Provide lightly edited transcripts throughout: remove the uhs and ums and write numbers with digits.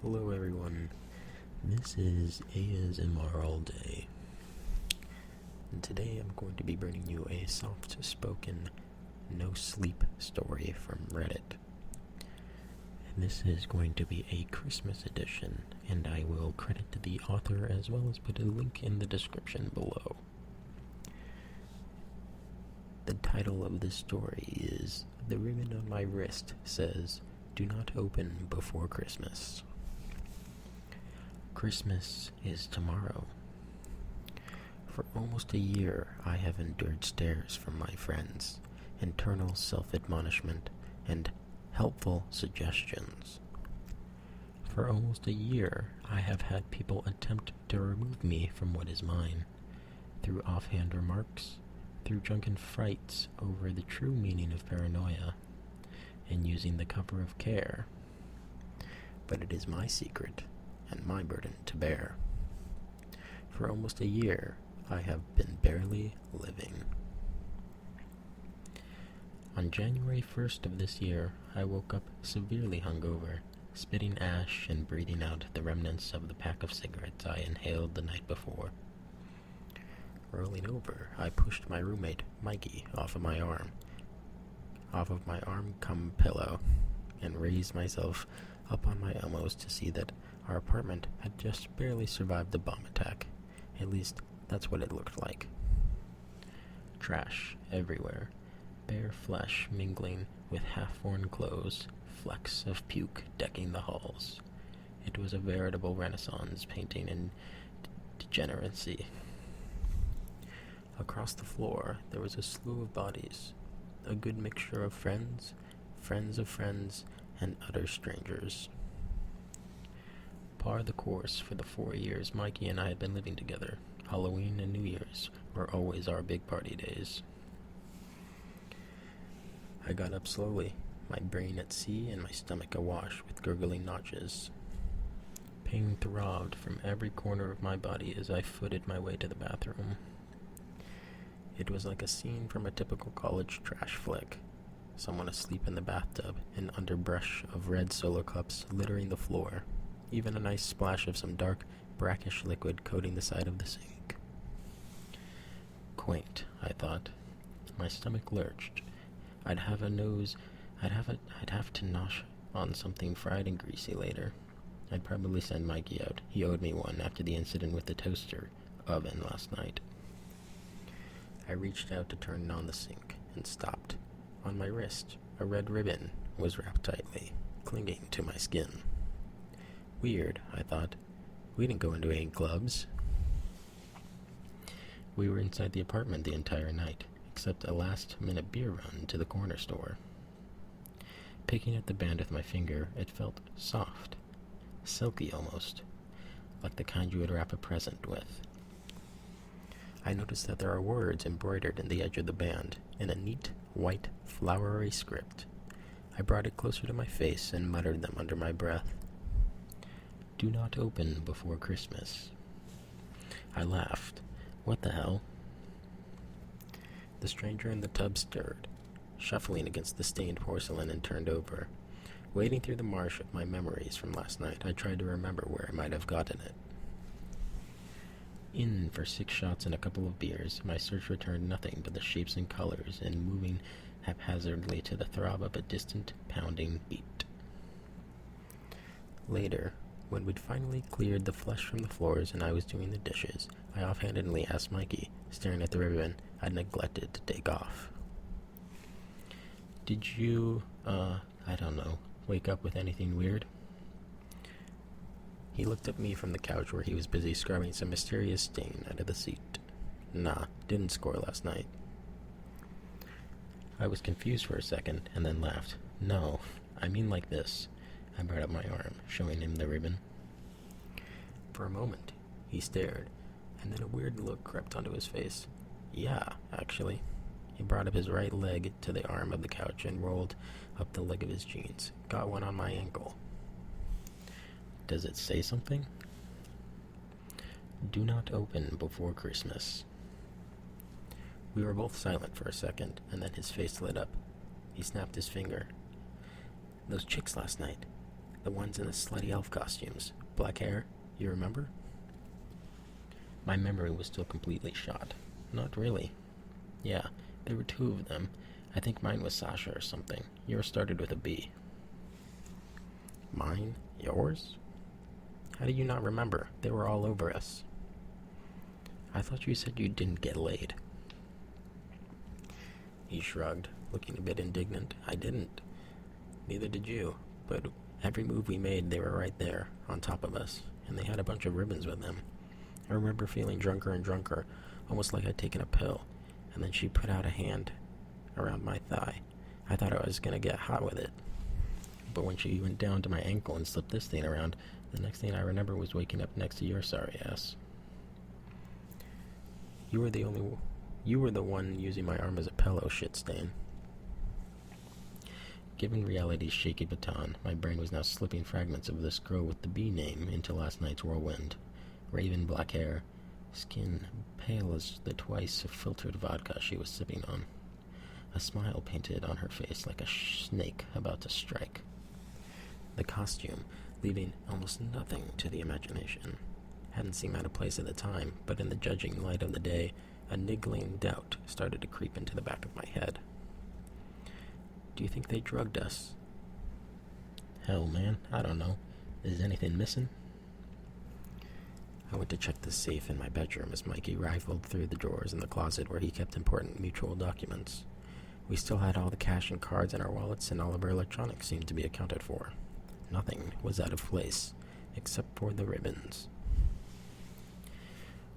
Hello everyone, this is ASMRallday, and today I'm going to be bringing you a soft-spoken NoSleep story from Reddit. And this is going to be a Christmas edition, and I will credit the author as well as put a link in the description below. The title of this story is "The Ribbon on My Wrist Says, Do Not Open Before Christmas." Christmas is tomorrow. For almost a year, I have endured stares from my friends, internal self-admonishment, and helpful suggestions. For almost a year, I have had people attempt to remove me from what is mine, through offhand remarks, through drunken frights over the true meaning of paranoia, and using the cover of care. But it is my secret, and my burden to bear. For almost a year, I have been barely living. On January 1st of this year, I woke up severely hungover, spitting ash and breathing out the remnants of the pack of cigarettes I inhaled the night before. Rolling over, I pushed my roommate, Mikey, off of my arm cum pillow, and raised myself up on my elbows to see that our apartment had just barely survived the bomb attack. At least, that's what it looked like. Trash everywhere, bare flesh mingling with half-worn clothes, flecks of puke decking the halls. It was a veritable Renaissance painting in degeneracy. Across the floor, there was a slew of bodies, a good mixture of friends, friends of friends, and utter strangers. Par the course for the 4 years Mikey and I had been living together. Halloween and New Year's were always our big party days. I got up slowly, my brain at sea and my stomach awash with gurgling notches. Pain throbbed from every corner of my body as I footed my way to the bathroom. It was like a scene from a typical college trash flick. Someone asleep in the bathtub, an underbrush of red Solo cups littering the floor. Even a nice splash of some dark, brackish liquid coating the side of the sink. Quaint, I thought. My stomach lurched. I'd have to nosh on something fried and greasy later. I'd probably send Mikey out. He owed me one after the incident with the toaster oven last night. I reached out to turn on the sink and stopped. On my wrist, a red ribbon was wrapped tightly, clinging to my skin. Weird, I thought. We didn't go into any clubs. We were inside the apartment the entire night, except a last-minute beer run to the corner store. Picking at the band with my finger, it felt soft, silky almost, like the kind you would wrap a present with. I noticed that there are words embroidered in the edge of the band, in a neat, white, flowery script. I brought it closer to my face and muttered them under my breath. Do not open before Christmas. I laughed. What the hell? The stranger in the tub stirred, shuffling against the stained porcelain, and turned over. Wading through the marsh of my memories from last night, I tried to remember where I might have gotten it. In for 6 shots and a couple of beers, my search returned nothing but the shapes and colors, and moving haphazardly to the throb of a distant, pounding beat. Later, when we'd finally cleared the flesh from the floors and I was doing the dishes, I offhandedly asked Mikey, staring at the ribbon I'd neglected to take off. Did you, wake up with anything weird? He looked at me from the couch where he was busy scrubbing some mysterious stain out of the seat. Nah, didn't score last night. I was confused for a second, and then laughed. No, I mean like this. I brought up my arm, showing him the ribbon. For a moment, he stared, and then a weird look crept onto his face. Yeah, actually. He brought up his right leg to the arm of the couch and rolled up the leg of his jeans. Got one on my ankle. Does it say something? Do not open before Christmas. We were both silent for a second, and then his face lit up. He snapped his finger. Those chicks last night. The ones in the slutty elf costumes. Black hair, you remember? My memory was still completely shot. Not really. Yeah, there were 2 of them. I think mine was Sasha or something. Yours started with a B. Mine? Yours? How do you not remember? They were all over us. I thought you said you didn't get laid. He shrugged, looking a bit indignant. I didn't. Neither did you. But every move we made, they were right there, on top of us. And they had a bunch of ribbons with them. I remember feeling drunker and drunker, almost like I'd taken a pill. And then she put out a hand around my thigh. I thought I was going to get hot with it. But when she went down to my ankle and slipped this thing around, the next thing I remember was waking up next to your sorry ass. You were the one using my arm as a pillow, shit stain. Given reality's shaky baton, my brain was now slipping fragments of this girl with the B name into last night's whirlwind. Raven black hair, skin pale as the twice filtered vodka she was sipping on. A smile painted on her face like a snake about to strike. The costume, leaving almost nothing to the imagination. Hadn't seemed out of place at the time, but in the judging light of the day, a niggling doubt started to creep into the back of my head. Do you think they drugged us? Hell, man, I don't know. Is anything missing? I went to check the safe in my bedroom as Mikey rifled through the drawers in the closet where he kept important mutual documents. We still had all the cash and cards in our wallets, and all of our electronics seemed to be accounted for. Nothing was out of place, except for the ribbons.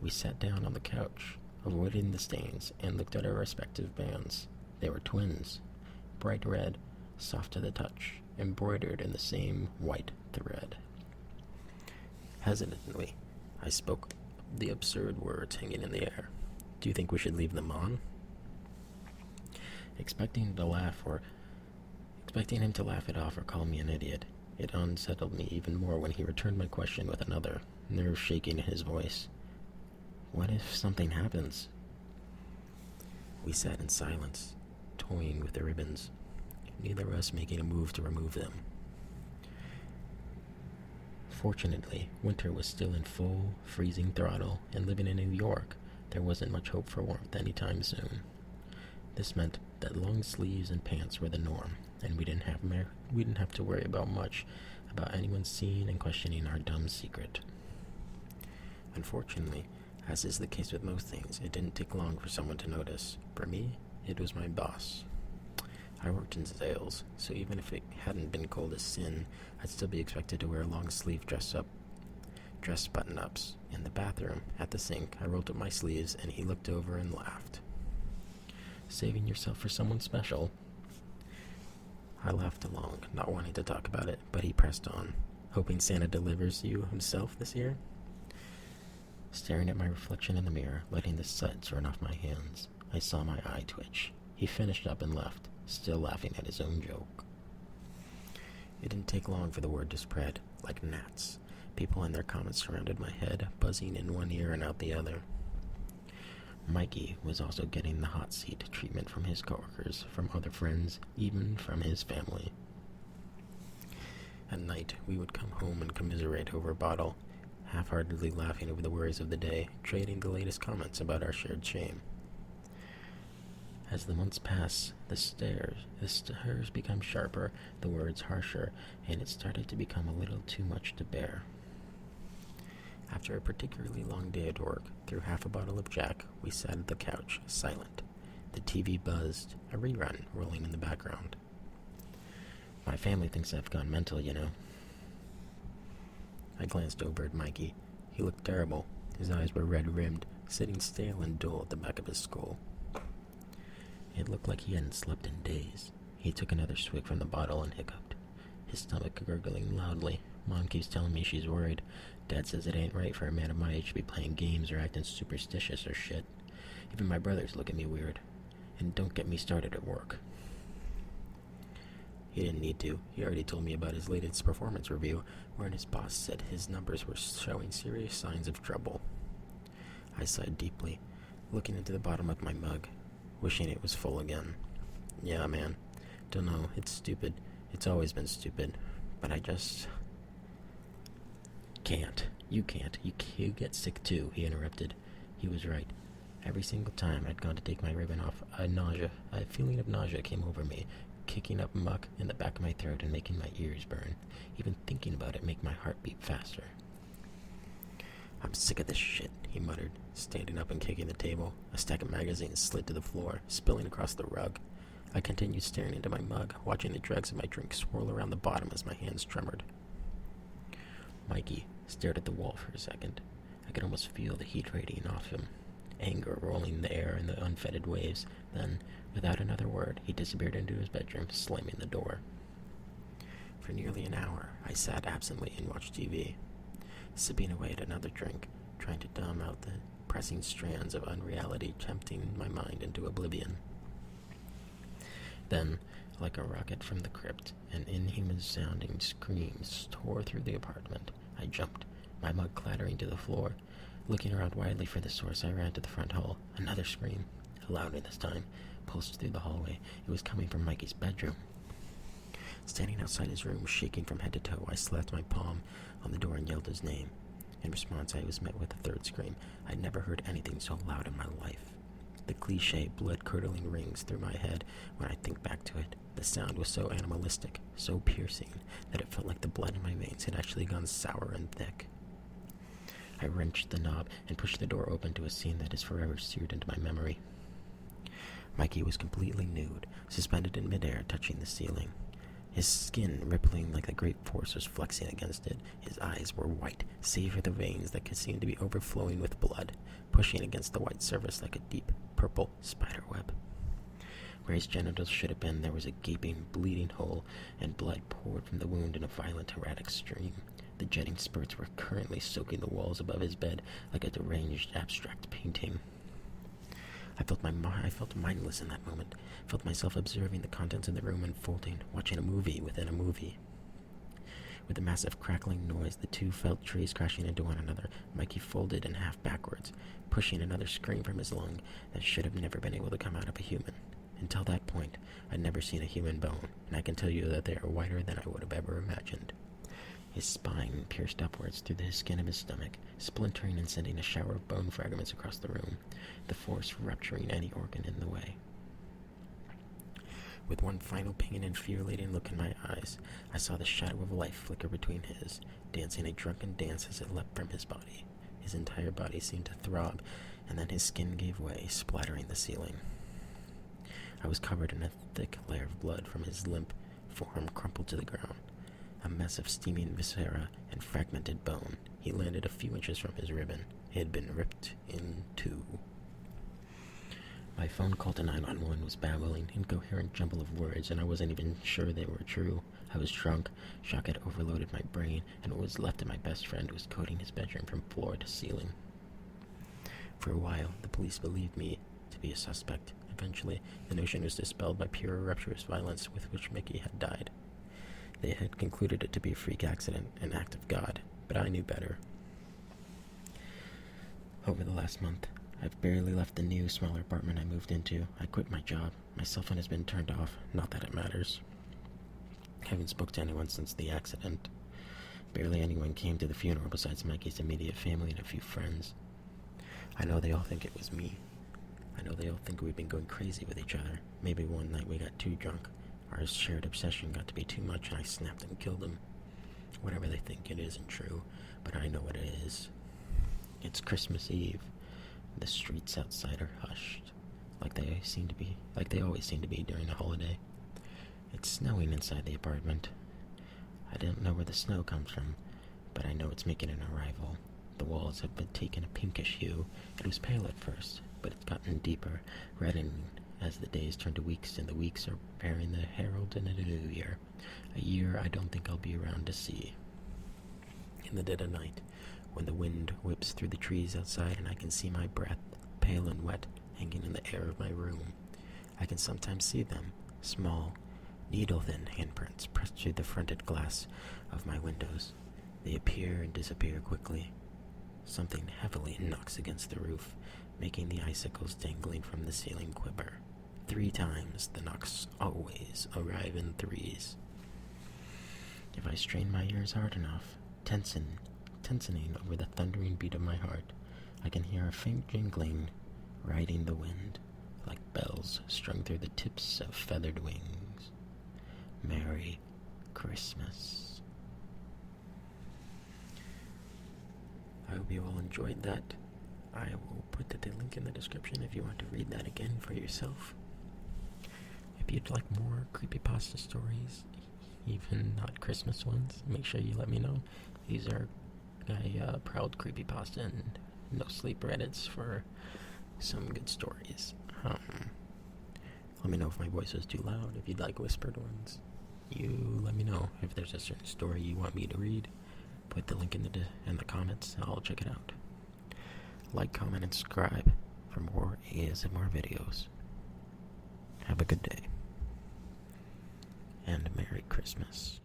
We sat down on the couch, avoiding the stains, and looked at our respective bands. They were twins, bright red, soft to the touch, embroidered in the same white thread. Hesitantly, I spoke the absurd words hanging in the air. Do you think we should leave them on? Expecting him to laugh it off or call me an idiot, it unsettled me even more when he returned my question with another, nerves shaking in his voice. What if something happens? We sat in silence, toying with the ribbons, neither of us making a move to remove them. Fortunately, winter was still in full, freezing throttle, and living in New York, there wasn't much hope for warmth anytime soon. This meant that long sleeves and pants were the norm, and we didn't have to worry about anyone seeing and questioning our dumb secret. Unfortunately, as is the case with most things, it didn't take long for someone to notice. For me, it was my boss. I worked in sales, so even if it hadn't been cold as sin, I'd still be expected to wear long sleeve dress button-ups. In the bathroom, at the sink, I rolled up my sleeves, and he looked over and laughed. Saving yourself for someone special? I laughed along, not wanting to talk about it, but he pressed on. Hoping Santa delivers you himself this year? Staring at my reflection in the mirror, letting the suds run off my hands, I saw my eye twitch. He finished up and left, still laughing at his own joke. It didn't take long for the word to spread, like gnats. People and their comments surrounded my head, buzzing in one ear and out the other. Mikey was also getting the hot seat treatment from his coworkers, from other friends, even from his family. At night, we would come home and commiserate over a bottle, half-heartedly laughing over the worries of the day, trading the latest comments about our shared shame. As the months pass, the stares become sharper, the words harsher, and it started to become a little too much to bear. After a particularly long day at work, through half a bottle of Jack, we sat at the couch, silent. The TV buzzed, a rerun rolling in the background. My family thinks I've gone mental, you know. I glanced over at Mikey. He looked terrible. His eyes were red-rimmed, sitting stale and dull at the back of his skull. It looked like he hadn't slept in days. He took another swig from the bottle and hiccuped, his stomach gurgling loudly. Mom keeps telling me she's worried. Dad says it ain't right for a man of my age to be playing games or acting superstitious or shit. Even my brothers look at me weird. And don't get me started at work. He didn't need to. He already told me about his latest performance review, wherein his boss said his numbers were showing serious signs of trouble. I sighed deeply, looking into the bottom of my mug, wishing it was full again. Yeah, man. Dunno, it's stupid. It's always been stupid. But I just can't. You can't. You get sick too, he interrupted. He was right. Every single time I'd gone to take my ribbon off, a feeling of nausea came over me, kicking up muck in the back of my throat and making my ears burn. Even thinking about it made my heart beat faster. I'm sick of this shit, he muttered, standing up and kicking the table. A stack of magazines slid to the floor, spilling across the rug. I continued staring into my mug, watching the dregs of my drink swirl around the bottom as my hands tremored. Mikey stared at the wall for a second. I could almost feel the heat radiating off him, anger rolling in the air in the unfettered waves. Then, without another word, he disappeared into his bedroom, slamming the door. For nearly an hour, I sat absently and watched TV, sipping away at another drink, trying to dumb out the pressing strands of unreality tempting my mind into oblivion. Then, like a rocket from the crypt, an inhuman-sounding scream tore through the apartment. I jumped, my mug clattering to the floor. Looking around wildly for the source, I ran to the front hall. Another scream, louder this time, pulsed through the hallway. It was coming from Mikey's bedroom. Standing outside his room, shaking from head to toe, I slapped my palm on the door and yelled his name. In response, I was met with a third scream. I'd never heard anything so loud in my life. The cliché blood-curdling rings through my head when I think back to it. The sound was so animalistic, so piercing, that it felt like the blood in my veins had actually gone sour and thick. I wrenched the knob and pushed the door open to a scene that is forever seared into my memory. Mikey was completely nude, suspended in midair, touching the ceiling. His skin rippling like the great force was flexing against it. His eyes were white, save for the veins that could seem to be overflowing with blood, pushing against the white surface like a deep, purple spider web. Where his genitals should have been, there was a gaping, bleeding hole, and blood poured from the wound in a violent, erratic stream. The jetting spurts were currently soaking the walls above his bed like a deranged, abstract painting. I felt mindless in that moment, felt myself observing the contents of the room unfolding, watching a movie within a movie. With a massive crackling noise, the two felt trees crashing into one another. Mikey folded in half backwards, pushing another scream from his lung that should have never been able to come out of a human. Until that point, I'd never seen a human bone, and I can tell you that they are whiter than I would have ever imagined. His spine pierced upwards through the skin of his stomach, splintering and sending a shower of bone fragments across the room, the force rupturing any organ in the way. With one final pain and infuriating look in my eyes, I saw the shadow of life flicker between his, dancing a drunken dance as it leapt from his body. His entire body seemed to throb, and then his skin gave way, splattering the ceiling. I was covered in a thick layer of blood from his limp form crumpled to the ground. A mess of steaming viscera and fragmented bone. He landed a few inches from his ribbon. It had been ripped in two. My phone call to 911 was babbling, incoherent jumble of words, and I wasn't even sure they were true. I was drunk, shock had overloaded my brain, and what was left of my best friend was coating his bedroom from floor to ceiling. For a while, the police believed me to be a suspect. Eventually, the notion was dispelled by pure rapturous violence with which Mickey had died. They had concluded it to be a freak accident, an act of God, but I knew better. Over the last month, I've barely left the new, smaller apartment I moved into. I quit my job. My cell phone has been turned off, not that it matters. I haven't spoke to anyone since the accident. Barely anyone came to the funeral besides Mikey's immediate family and a few friends. I know they all think it was me. I know they all think we've been going crazy with each other. Maybe one night we got too drunk. Our shared obsession got to be too much and I snapped and killed him. Whatever they think, it isn't true, but I know what it is. It's Christmas Eve. The streets outside are hushed, like they always seem to be during a holiday. It's snowing inside the apartment. I don't know where the snow comes from, but I know it's making an arrival. The walls have been taking a pinkish hue. It was pale at first, but it's gotten deeper, reddening as the days turn to weeks, and the weeks are bearing the herald in a new year. A year I don't think I'll be around to see. In the dead of night, when the wind whips through the trees outside and I can see my breath, pale and wet, hanging in the air of my room, I can sometimes see them, small, needle-thin handprints pressed through the fronted glass of my windows. They appear and disappear quickly. Something heavily knocks against the roof, making the icicles dangling from the ceiling quiver. 3 times, the knocks always arrive in threes. If I strain my ears hard enough, tense tensing over the thundering beat of my heart. I can hear a faint jingling riding the wind, like bells strung through the tips of feathered wings. Merry Christmas. I hope you all enjoyed that. I will put the link in the description if you want to read that again for yourself. If you'd like more creepypasta stories, even not Christmas ones, make sure you let me know. These are a proud creepypasta and NoSleep Reddits for some good stories. Let me know if my voice is too loud, if you'd like whispered ones. You let me know if there's a certain story you want me to read. Put the link in the comments, I'll check it out. Like, comment, and subscribe for more ASMR videos. Have a good day. And Merry Christmas.